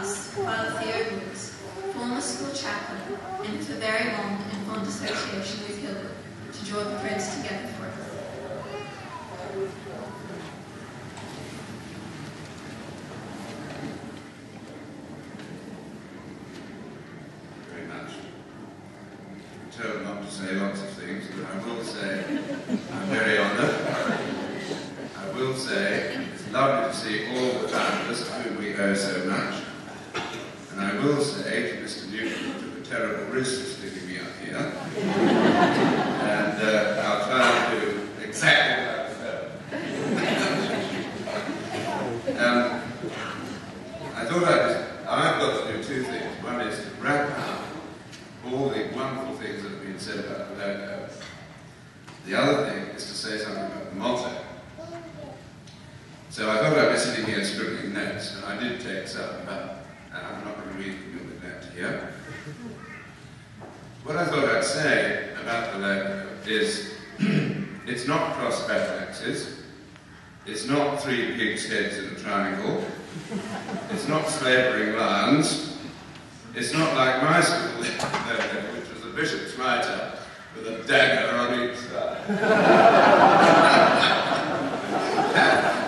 class, Father Hillbrook, former school chaplain, and for very long and fond association with Hillbrook, to draw the threads together for us. Very much. I'm told not to say lots of things, but I will say I'm very honoured. I will say it's lovely to see all the founders to whom we owe so much. And I will say to Mr. Newton, who took a terrible risk of sticking me up here, and I'll try and do exactly what I felt. I thought I've got to do two things. One is to wrap up all the wonderful things that have been said about the logo. The other thing is to say something about the motto. So I thought I'd be sitting here scribbling notes, and I did take some, but I'm not going to read them, you'll be glad to hear. What I thought I'd say about the logo is it's not cross battle axes, it's not three pigs' heads in a triangle, it's not slavering lions, it's not like my school logo, which was a bishop's mitre with a dagger on each side.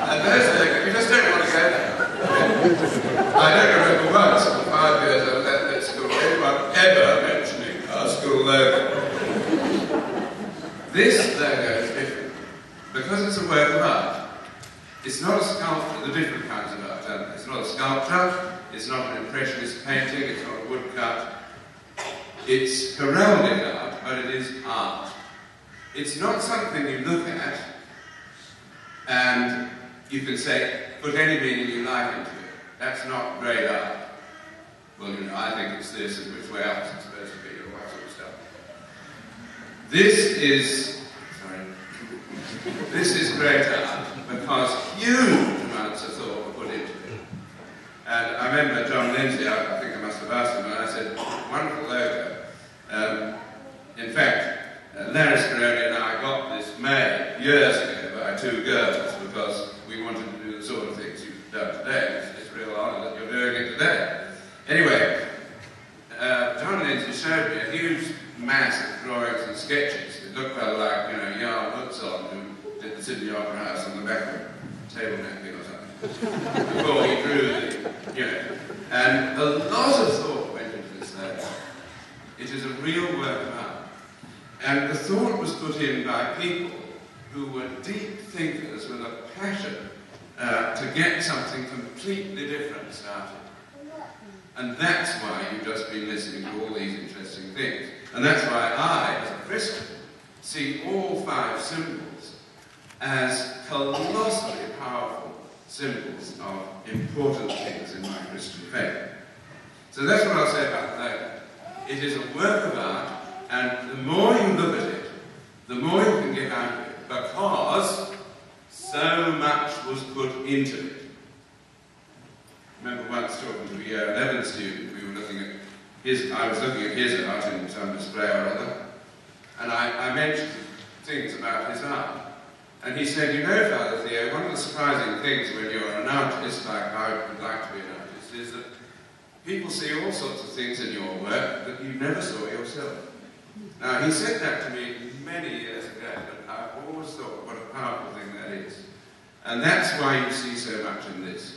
And those things, you just don't want to go there. I don't remember once in the 5 years I was at that school, anyone ever mentioning our school logo. This logo is different because it's a work of art. It's not a sculpture, the different kinds of art, aren't they? It's not a sculpture, it's not an impressionist painting, it's not a woodcut. It's heraldic art, but it is art. It's not something you look at and you can say, put any meaning you like into it. That's not great art. Well, you know, I think it's this and which way up it's supposed to be, or that sort of stuff. This is great art because huge amounts of thought were put into it. And I remember John Lindsay, I think I must have asked him, and I said, wonderful logo. In fact, Larry Scaroni and I got this made years ago by two girls because we wanted to do the sort of things you've done today. It's a real honour that you're doing it today. Anyway, John Lindsay showed me a huge mass of drawings and sketches. It looked rather like, you know, Jan Hutson, who did the Sydney Opera House on the back of a table napkin or something, before he drew the, you know. And a lot of thought went into this logo. It is a real work of art. And the thought was put in by people who were deep thinkers with a passion to get something completely different started. And that's why you've just been listening to all these interesting things. And that's why I, as a Christian, see all 5 symbols as colossally powerful symbols of important things in my Christian faith. So that's what I'll say about the logo. It is a work of art, and the more you look at it, the more you can get out of it, because so much was put into it. I remember once talking to a year 11 student, we were looking at I was looking at his art in some display or other, and I mentioned things about his art. And he said, you know, Father Theo, one of the surprising things when you're an artist, like I would like to be an artist, is that people see all sorts of things in your work that you never saw yourself. Now, he said that to me many years ago, but I've always thought what a powerful thing that is. And that's why you see so much in this.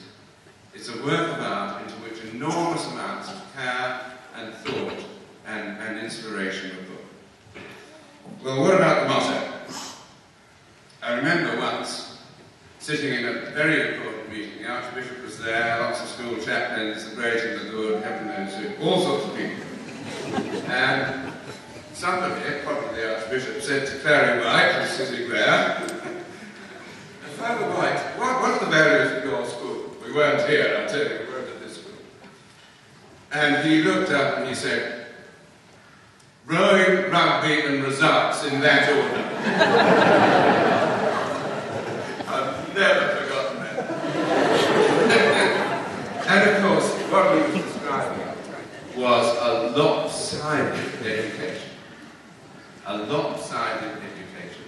It's a work of art into which enormous amounts of care and thought and inspiration are put. Well, what about the motto? I remember once sitting in a very important meeting. The Archbishop was there, lots of school chaplains, the great and the good, heaven knows who, all sorts of people. And somebody, probably the Archbishop, said to Clary White, who's sitting there, Father White, what are the values of your school? We weren't here, I tell you, we weren't at this school. And he looked up and he said, rowing, rugby and results in that order. I've never forgotten that. And of course, what he was describing was a lopsided education. A lopsided education.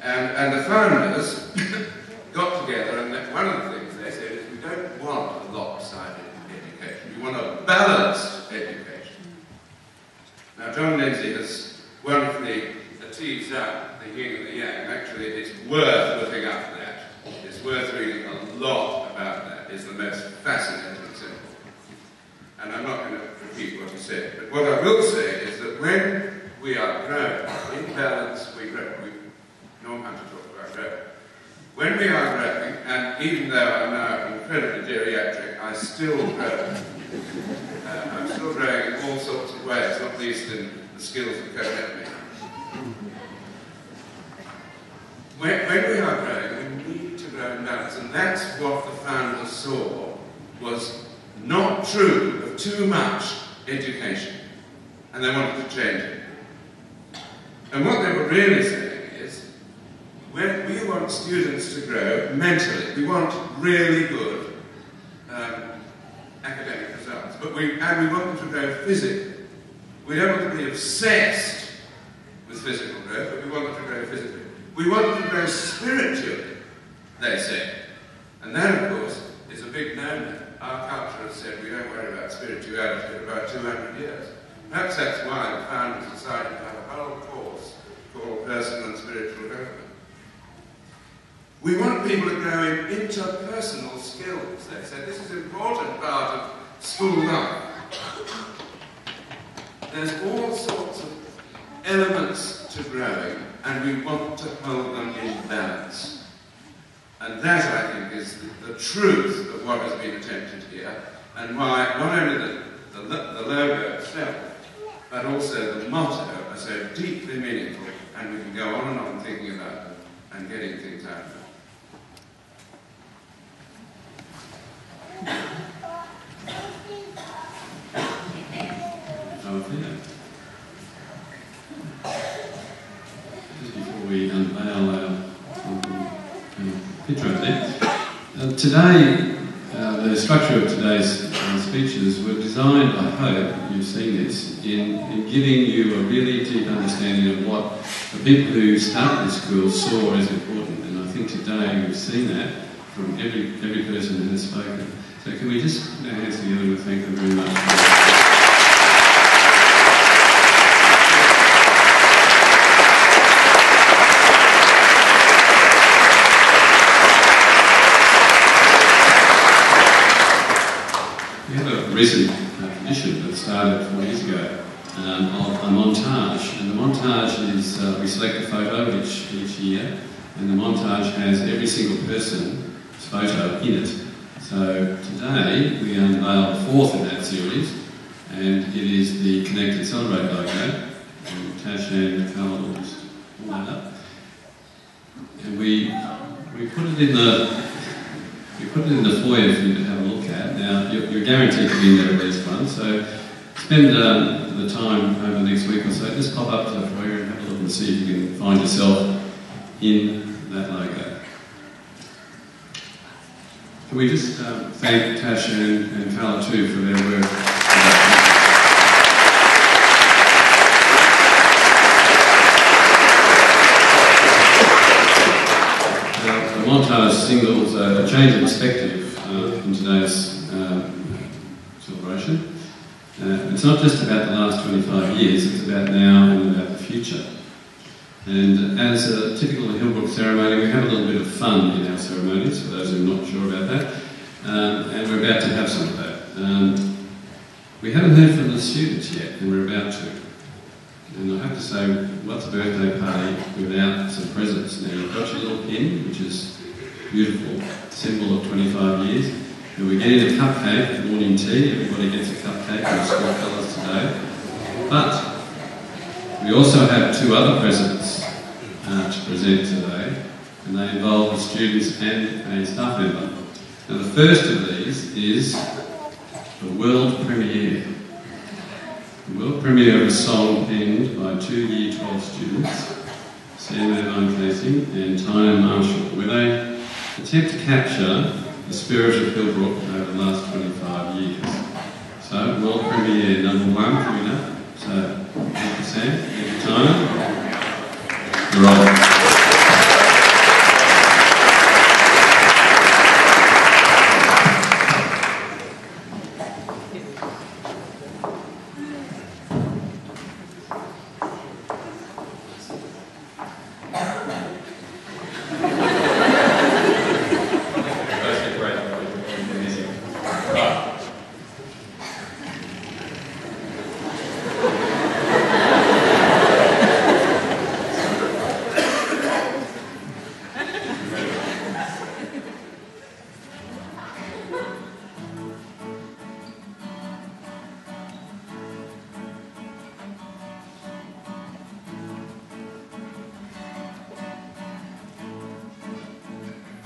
And the founders got together, and one of the things they said is we don't want a lopsided tease up the yin and the yang. Actually, it's worth looking up that. It's worth reading a lot about that. It's the most fascinating symbol. And I'm not going to repeat what he said, but what I will say is that when we are growing, in balance we grow. We know how to talk about growing. When we are growing, and even though I'm now incredibly geriatric, I still grow. I'm still growing in all sorts of ways, not least in the skills of co-ethnic. When we are growing, we need to grow in balance, and that's what the founders saw was not true of too much education, and they wanted to change it. And what they were really saying is, when we want students to grow mentally, we want really good academic results, and we want them to grow physically. We don't want to be obsessed with physical growth, but we want them to grow physically. We want them to grow spiritually, they say. And that, of course, is a big no-no. Our culture has said we don't worry about spirituality for about 200 years. Perhaps that's why the founders decided to have a whole course called Personal and Spiritual Development. We want people to grow in interpersonal skills, they said. This is an important part of school life. There's all sorts of elements to growing, and we want to hold them in balance. And that, I think, is the truth of what has been attempted here, and why not only the logo itself, but also the motto are so deeply meaningful, and we can go on and on thinking about them and getting things out of them. Just before we unveil our picture there, today, the structure of today's speeches were designed, I hope you've seen this, in giving you a really deep understanding of what the people who started this school saw as important. And I think today we've seen that from every person who has spoken. So can we just put our hands together and thank them very much. Recent tradition that started 4 years ago of a montage, and the montage is we select a photo each year, and the montage has every single person's photo in it. So today we unveil the fourth in that series, and it is the Connect and Celebrate logo. And Tash and Carla will just pull that up, and we put it in the foyer for you to have a look at. Now, you're guaranteed to be in there at least once, so spend the time over the next week or so. Just pop up to the foyer and have a look and see if you can find yourself in that logo. Can we just thank Tash and Carla too for their work? The montage signals a change of perspective in today's celebration. It's not just about the last 25 years, it's about now and about the future. And as a typical Hillbrook ceremony, we have a little bit of fun in our ceremonies, for those who are not sure about that. And we're about to have some of that. We haven't heard from the students yet, and we're about to. And I have to say, what's a birthday party without some presents? Now, you've got your little pin, which is beautiful, symbol of 25 years. And we're getting a cupcake, morning tea. Everybody gets a cupcake in school colours today. But we also have two other presents to present today, and they involve the students and a staff member. Now, the first of these is the world premiere. The world premiere of a song penned by two Year 12 students, Sam Irvine Casey and Tyne Marshall, where they attempt to capture the spirit of Hillbrook over the last 25 years. So, world premiere number one coming up. So, thank you, Sam. Thank you, Tyne. You're on.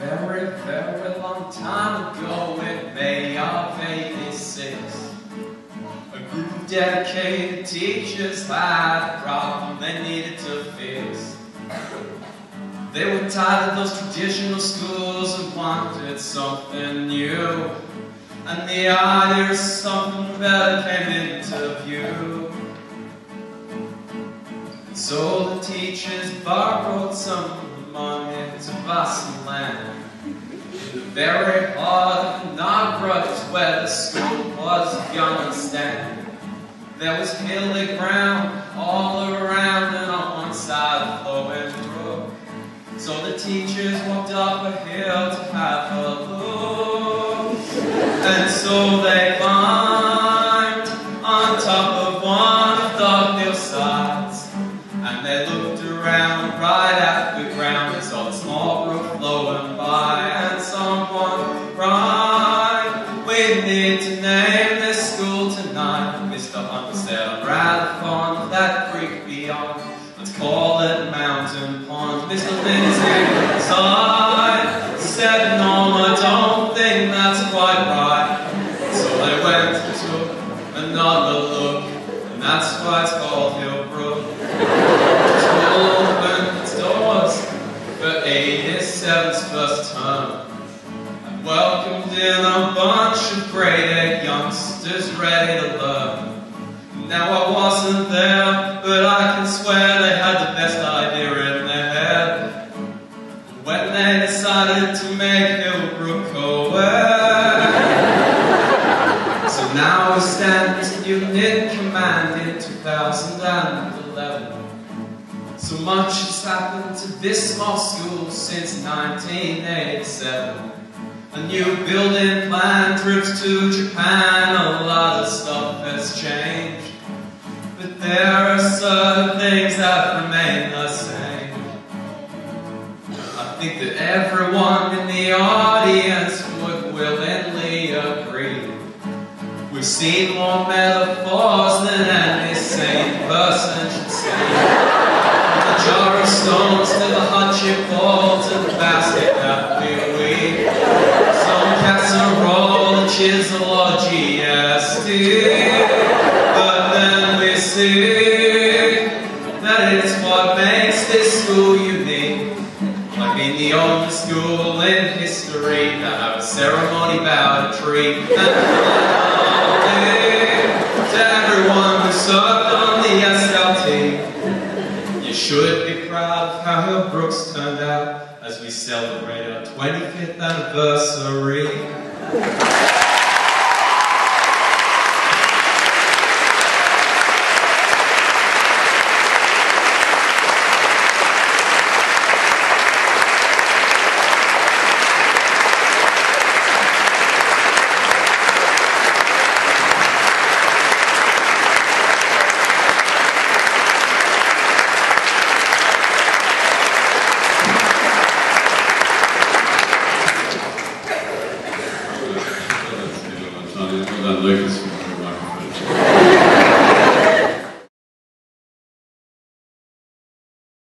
Very, very long time ago, in May of '86, a group of dedicated teachers had a problem they needed to fix. They were tired of those traditional schools and wanted something new, and the idea of something better came into view. So the teachers borrowed some money to buy some land in the very heart of the Niagara, where the school was, you understand. There was hilly ground all around, and on one side a flowing brook. So the teachers walked up a hill to have a look, and so they climbed on top of one of the hillsides, and they looked around right at the ground and saw the small brook flowing by, and someone cried, "We need to name this school tonight." Mr. Hunter said, "I'm rather fond of that creek beyond. Let's call it Mountain Pond." Mr. Lindsay sighed, said, "No, I don't think that's quite right." So they went and took another look, and that's why it's called Hillbrook. The school opened its doors for 87's first term, and welcomed in a bunch of grade 8 youngsters ready to learn. Now I wasn't there, but I can swear they had the best idea in their head when they decided to make Hillbrook co-ed. So now we stand as student in command in 2011. So much has happened to this small school since 1987. A new building plan, trips to Japan, a lot of stuff has changed. But there are certain things that remain the same. I think that everyone in the audience would willingly agree. We've seen more metaphors than any sane person should see. From the jar of stones to the hot chip ball to the basket that we weave. Some casserole, a chisel or GST. But then we see that it's what makes this school unique. Like being the only school in history to have a ceremony about a tree. And to everyone who served on the SLT, you should be proud of how Hillbrook's turned out as we celebrate our 25th anniversary. Well done, Lucas.